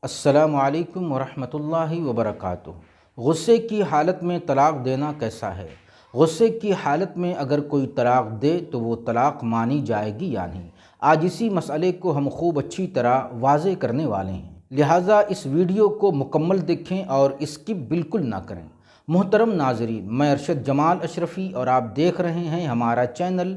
السلام علیکم ورحمۃ اللہ وبرکاتہ۔ غصے کی حالت میں طلاق دینا کیسا ہے؟ غصے کی حالت میں اگر کوئی طلاق دے تو وہ طلاق مانی جائے گی یا نہیں؟ آج اسی مسئلے کو ہم خوب اچھی طرح واضح کرنے والے ہیں، لہٰذا اس ویڈیو کو مکمل دیکھیں اور اسکپ بالکل نہ کریں۔ محترم ناظرین، میں ارشد جمال اشرفی اور آپ دیکھ رہے ہیں ہمارا چینل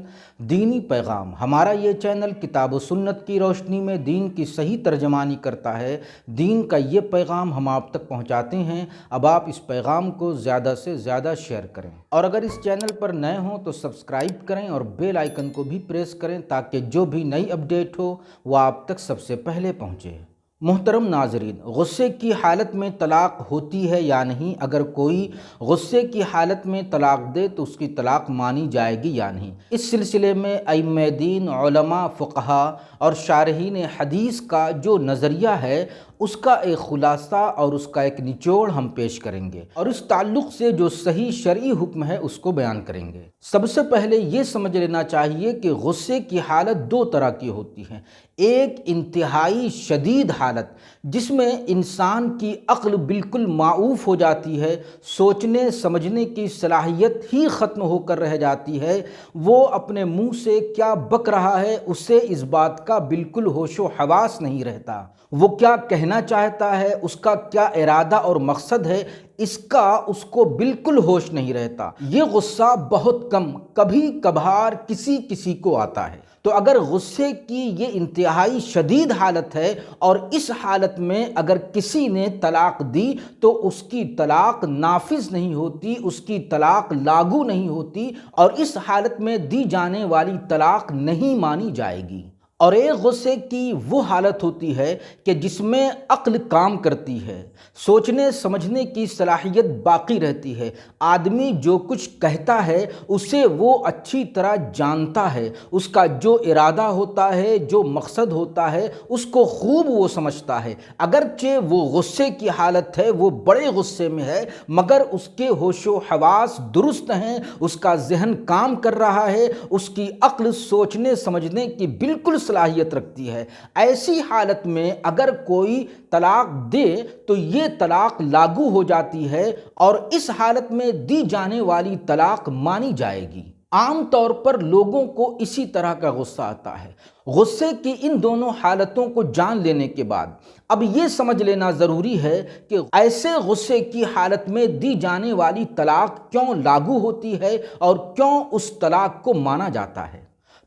دینی پیغام۔ ہمارا یہ چینل کتاب و سنت کی روشنی میں دین کی صحیح ترجمانی کرتا ہے۔ دین کا یہ پیغام ہم آپ تک پہنچاتے ہیں۔ اب آپ اس پیغام کو زیادہ سے زیادہ شیئر کریں، اور اگر اس چینل پر نئے ہوں تو سبسکرائب کریں اور بیل آئیکن کو بھی پریس کریں تاکہ جو بھی نئی اپڈیٹ ہو وہ آپ تک سب سے پہلے پہنچے۔ محترم ناظرین، غصے کی حالت میں طلاق ہوتی ہے یا نہیں؟ اگر کوئی غصے کی حالت میں طلاق دے تو اس کی طلاق مانی جائے گی یا نہیں؟ اس سلسلے میں ائمہ دین، علماء، فقہا اور شارحین حدیث کا جو نظریہ ہے اس کا ایک خلاصہ اور اس کا ایک نچوڑ ہم پیش کریں گے، اور اس تعلق سے جو صحیح شرعی حکم ہے اس کو بیان کریں گے۔ سب سے پہلے یہ سمجھ لینا چاہیے کہ غصے کی حالت دو طرح کی ہوتی ہے۔ ایک انتہائی شدید حالت جس میں انسان کی عقل بالکل معوف ہو جاتی ہے، سوچنے سمجھنے کی صلاحیت ہی ختم ہو کر رہ جاتی ہے، وہ اپنے منہ سے کیا بک رہا ہے اسے اس بات کا بالکل ہوش و حواس نہیں رہتا، وہ کیا کہنا چاہتا ہے، اس کا کیا ارادہ اور مقصد ہے، اس کا اس کو بالکل ہوش نہیں رہتا۔ یہ غصہ بہت کم، کبھی کبھار کسی کو آتا ہے۔ تو اگر غصے کی یہ انتہائی شدید حالت ہے اور اس حالت میں اگر کسی نے طلاق دی تو اس کی طلاق نافذ نہیں ہوتی، اس کی طلاق لاگو نہیں ہوتی، اور اس حالت میں دی جانے والی طلاق نہیں مانی جائے گی۔ اور ایک غصے کی وہ حالت ہوتی ہے کہ جس میں عقل کام کرتی ہے، سوچنے سمجھنے کی صلاحیت باقی رہتی ہے، آدمی جو کچھ کہتا ہے اسے وہ اچھی طرح جانتا ہے، اس کا جو ارادہ ہوتا ہے، جو مقصد ہوتا ہے اس کو خوب وہ سمجھتا ہے۔ اگرچہ وہ غصے کی حالت ہے، وہ بڑے غصے میں ہے، مگر اس کے ہوش و حواس درست ہیں، اس کا ذہن کام کر رہا ہے، اس کی عقل سوچنے سمجھنے کی بالکل صلاحیت رکھتی ہے۔ ایسی حالت میں اگر کوئی طلاق دے تو یہ طلاق لاگو ہو جاتی ہے اور اس حالت میں دی جانے والی طلاق مانی جائے گی۔ عام طور پر لوگوں کو اسی طرح کا غصہ آتا ہے۔ غصے کی ان دونوں حالتوں کو جان لینے کے بعد اب یہ سمجھ لینا ضروری ہے کہ ایسے غصے کی حالت میں دی جانے والی طلاق کیوں لاگو ہوتی ہے اور کیوں اس طلاق کو مانا جاتا ہے۔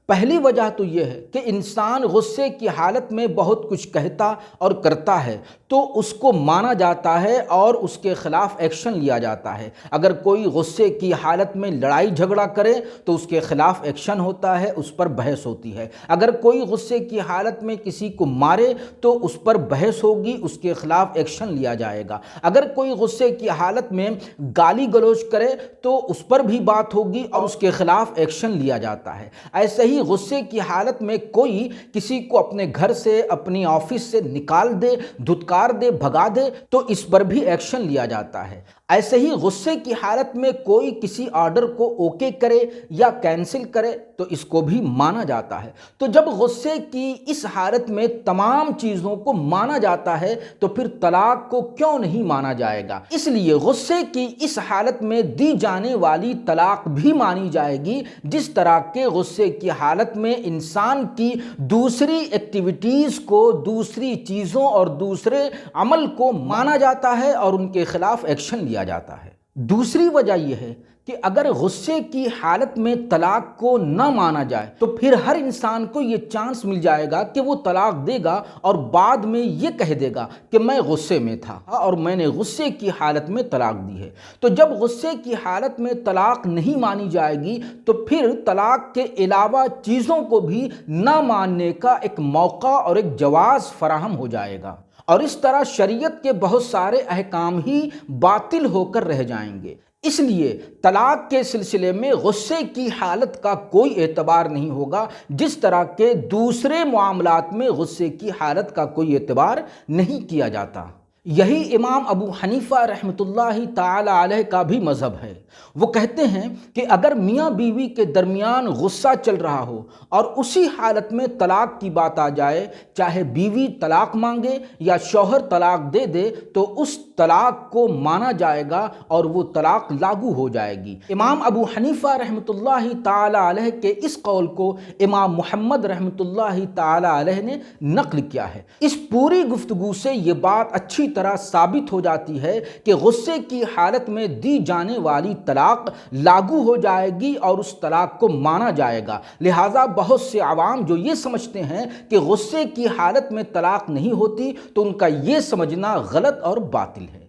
پہلی وجہ تو یہ ہے کہ انسان غصے کی حالت میں بہت کچھ کہتا اور کرتا ہے تو اس کو مانا جاتا ہے اور اس کے خلاف ایکشن لیا جاتا ہے۔ اگر کوئی غصے کی حالت میں لڑائی جھگڑا کرے تو اس کے خلاف ایکشن ہوتا ہے، اس پر بحث ہوتی ہے۔ اگر کوئی غصے کی حالت میں کسی کو مارے تو اس پر بحث ہوگی، اس کے خلاف ایکشن لیا جائے گا۔ اگر کوئی غصے کی حالت میں گالی گلوچ کرے تو اس پر بھی بات ہوگی اور اس کے خلاف ایکشن لیا جاتا ہے۔ ایسے ہی غصے کی حالت میں کوئی کسی کو اپنے گھر سے، اپنی آفس سے نکال دے، دھتکار دے، بھگا دے تو اس پر بھی ایکشن لیا جاتا ہے۔ ایسے ہی غصے کی حالت میں کوئی کسی آرڈر کو اوکے کرے یا کینسل کرے تو اس کو بھی مانا جاتا ہے۔ تو جب غصے کی اس حالت میں تمام چیزوں کو مانا جاتا ہے تو پھر طلاق کو کیوں نہیں مانا جائے گا؟ اس لیے غصے کی اس حالت میں دی جانے والی طلاق بھی مانی جائے گی، جس طرح کے غصے کی حالت میں انسان کی دوسری ایکٹیویٹیز کو، دوسری چیزوں اور دوسرے عمل کو مانا جاتا ہے اور ان کے خلاف ایکشن لیا جاتا ہے۔ دوسری وجہ یہ ہے کہ اگر غصے کی حالت میں طلاق کو نہ مانا جائے تو پھر ہر انسان کو یہ چانس مل جائے گا کہ وہ طلاق دے گا اور بعد میں یہ کہہ دے گا کہ میں غصے میں تھا اور میں نے غصے کی حالت میں طلاق دی ہے۔ تو جب غصے کی حالت میں طلاق نہیں مانی جائے گی تو پھر طلاق کے علاوہ چیزوں کو بھی نہ ماننے کا ایک موقع اور ایک جواز فراہم ہو جائے گا، اور اس طرح شریعت کے بہت سارے احکام ہی باطل ہو کر رہ جائیں گے۔ اس لیے طلاق کے سلسلے میں غصے کی حالت کا کوئی اعتبار نہیں ہوگا، جس طرح کے دوسرے معاملات میں غصے کی حالت کا کوئی اعتبار نہیں کیا جاتا۔ یہی امام ابو حنیفہ رحمۃ اللہ تعالی علیہ کا بھی مذہب ہے۔ وہ کہتے ہیں کہ اگر میاں بیوی کے درمیان غصہ چل رہا ہو اور اسی حالت میں طلاق کی بات آ جائے، چاہے بیوی طلاق مانگے یا شوہر طلاق دے دے، تو اس طلاق کو مانا جائے گا اور وہ طلاق لاگو ہو جائے گی۔ امام ابو حنیفہ رحمۃ اللہ تعالی علیہ کے اس قول کو امام محمد رحمۃ اللہ تعالی علیہ نے نقل کیا ہے۔ اس پوری گفتگو سے یہ بات اچھی طرح ثابت ہو جاتی ہے کہ غصے کی حالت میں دی جانے والی طلاق لاگو ہو جائے گی اور اس طلاق کو مانا جائے گا۔ لہٰذا بہت سے عوام جو یہ سمجھتے ہیں کہ غصے کی حالت میں طلاق نہیں ہوتی، تو ان کا یہ سمجھنا غلط اور باطل ہے۔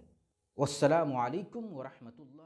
والسلام علیکم ورحمۃ اللہ۔